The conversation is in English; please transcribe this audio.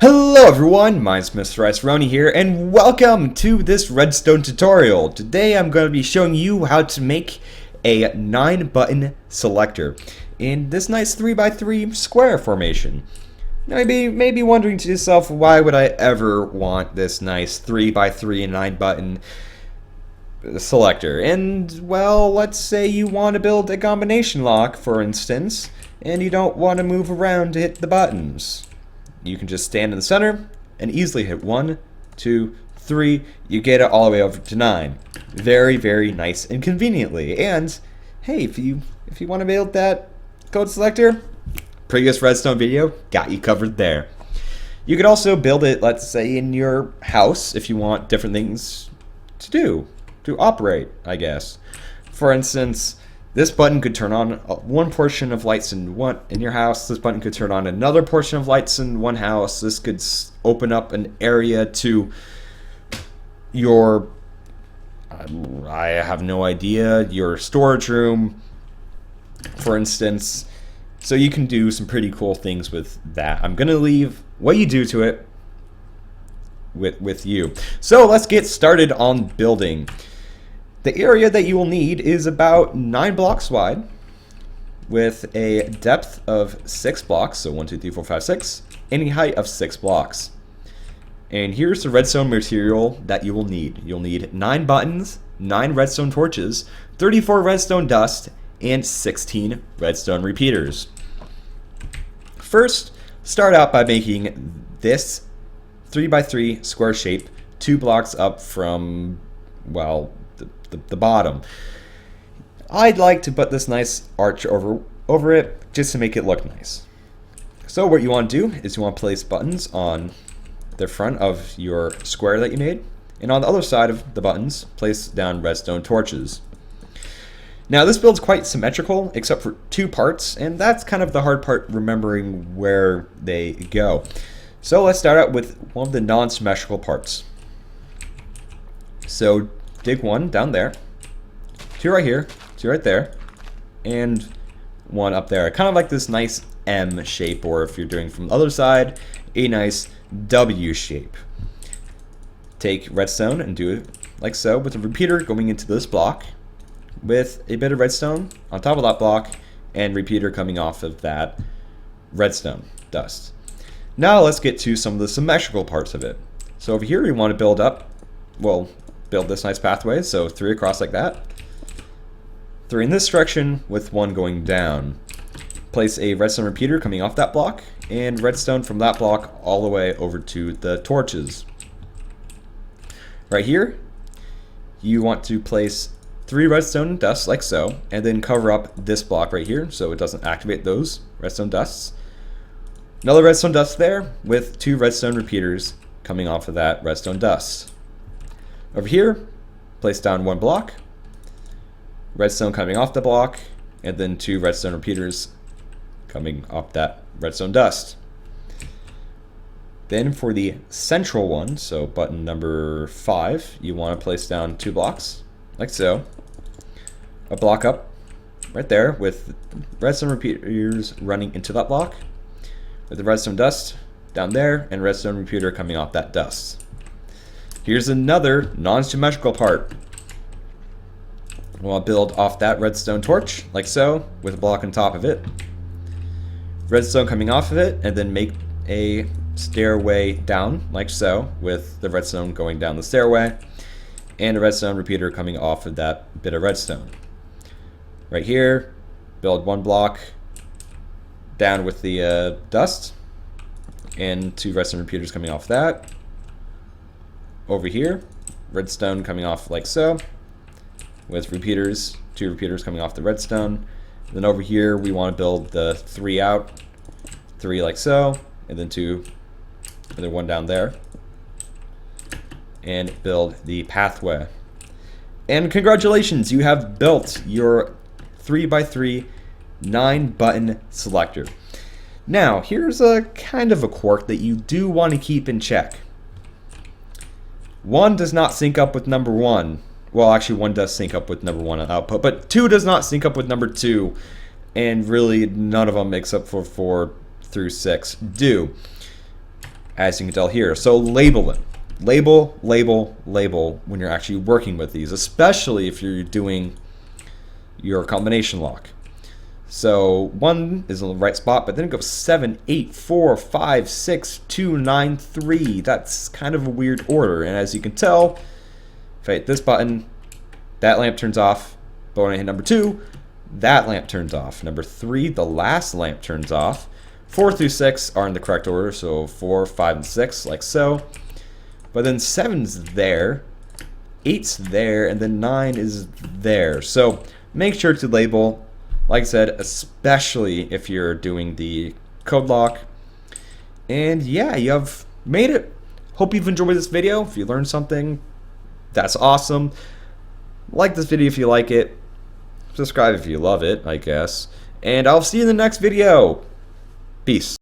Hello everyone, mine's Mr. Iceroni here, and welcome to this Redstone tutorial. Today I'm going to be showing you how to make a 9-button selector in this nice 3x3 square formation. Now you may be wondering to yourself, why would I ever want this nice 3x3 9-button selector? And, well, let's say you want to build a combination lock, for instance, and you don't want to move around to hit the buttons. You can just stand in the center and easily hit 1, 2, 3. You get it all the way over to 9. Very, very nice and conveniently. And hey, if you want to build that code selector, previous Redstone video got you covered there. You could also build it, let's say, in your house if you want different things to do, to operate, I guess. For instance, this button could turn on one portion of lights in your house. This button could turn on another portion of lights in one house. This could open up an area to your, I have no idea, your storage room, for instance. So you can do some pretty cool things with that. I'm going to leave what you do to it with you. So let's get started on building. The area that you will need is about 9 blocks wide with a depth of 6 blocks, so 1, 2, 3, 4, 5, 6, and a height of 6 blocks. And here's the redstone material that you will need. You'll need 9 buttons, 9 redstone torches, 34 redstone dust, and 16 redstone repeaters. First, start out by making this 3x3 square shape 2 blocks up from, well, the bottom. I'd like to put this nice arch over it just to make it look nice. So what you want to do is you want to place buttons on the front of your square that you made, and on the other side of the buttons place down redstone torches. Now this build's quite symmetrical except for 2 parts, and that's kind of the hard part, remembering where they go. So let's start out with one of the non-symmetrical parts. So dig 1 down there, 2 right here, 2 right there, and 1 up there. Kind of like this nice M shape, or if you're doing from the other side, a nice W shape. Take redstone and do it like so, with a repeater going into this block, with a bit of redstone on top of that block, and repeater coming off of that redstone dust. Now let's get to some of the symmetrical parts of it. So over here we want to build this nice pathway, so 3 across like that, 3 in this direction with 1 going down. Place a redstone repeater coming off that block, and redstone from that block all the way over to the torches. Right here, you want to place 3 redstone dusts like so, and then cover up this block right here so it doesn't activate those redstone dusts. Another redstone dust there with 2 redstone repeaters coming off of that redstone dust. Over here, place down 1 block, redstone coming off the block, and then 2 redstone repeaters coming off that redstone dust. Then for the central one, so button number 5, you want to place down 2 blocks, like so. A block up, right there, with redstone repeaters running into that block, with the redstone dust down there, and redstone repeater coming off that dust. Here's another non-symmetrical part. We'll build off that redstone torch, like so, with a block on top of it. Redstone coming off of it, and then make a stairway down, like so, with the redstone going down the stairway, and a redstone repeater coming off of that bit of redstone. Right here, build 1 block down with the dust, and 2 redstone repeaters coming off that. Over here, redstone coming off like so, with repeaters, 2 repeaters coming off the redstone. And then over here, we want to build the 3 out, 3 like so, and then 2, and then 1 down there, and build the pathway. And congratulations, you have built your 3x3 9-button selector. Now, here's a kind of a quirk that you do want to keep in check. 1 does not sync up with number 1. Well, actually, 1 does sync up with number 1 on output, but 2 does not sync up with number 2, and really none of them except for 4 through 6 do. as you can tell here. So label them. Label, label, label when you're actually working with these, especially if you're doing your combination lock. So 1 is in the right spot, but then it goes 7, 8, 4, 5, 6, 2, 9, 3. That's kind of a weird order. And as you can tell, if I hit this button, that lamp turns off. But when I hit number 2, that lamp turns off. Number 3, the last lamp turns off. 4 through 6 are in the correct order, so 4, 5, and 6, like so. But then 7's there, 8's there, and then 9 is there. So make sure to label, like I said, especially if you're doing the code lock. And yeah, you have made it. Hope you've enjoyed this video. If you learned something, that's awesome. Like this video if you like it. Subscribe if you love it, I guess. And I'll see you in the next video. Peace.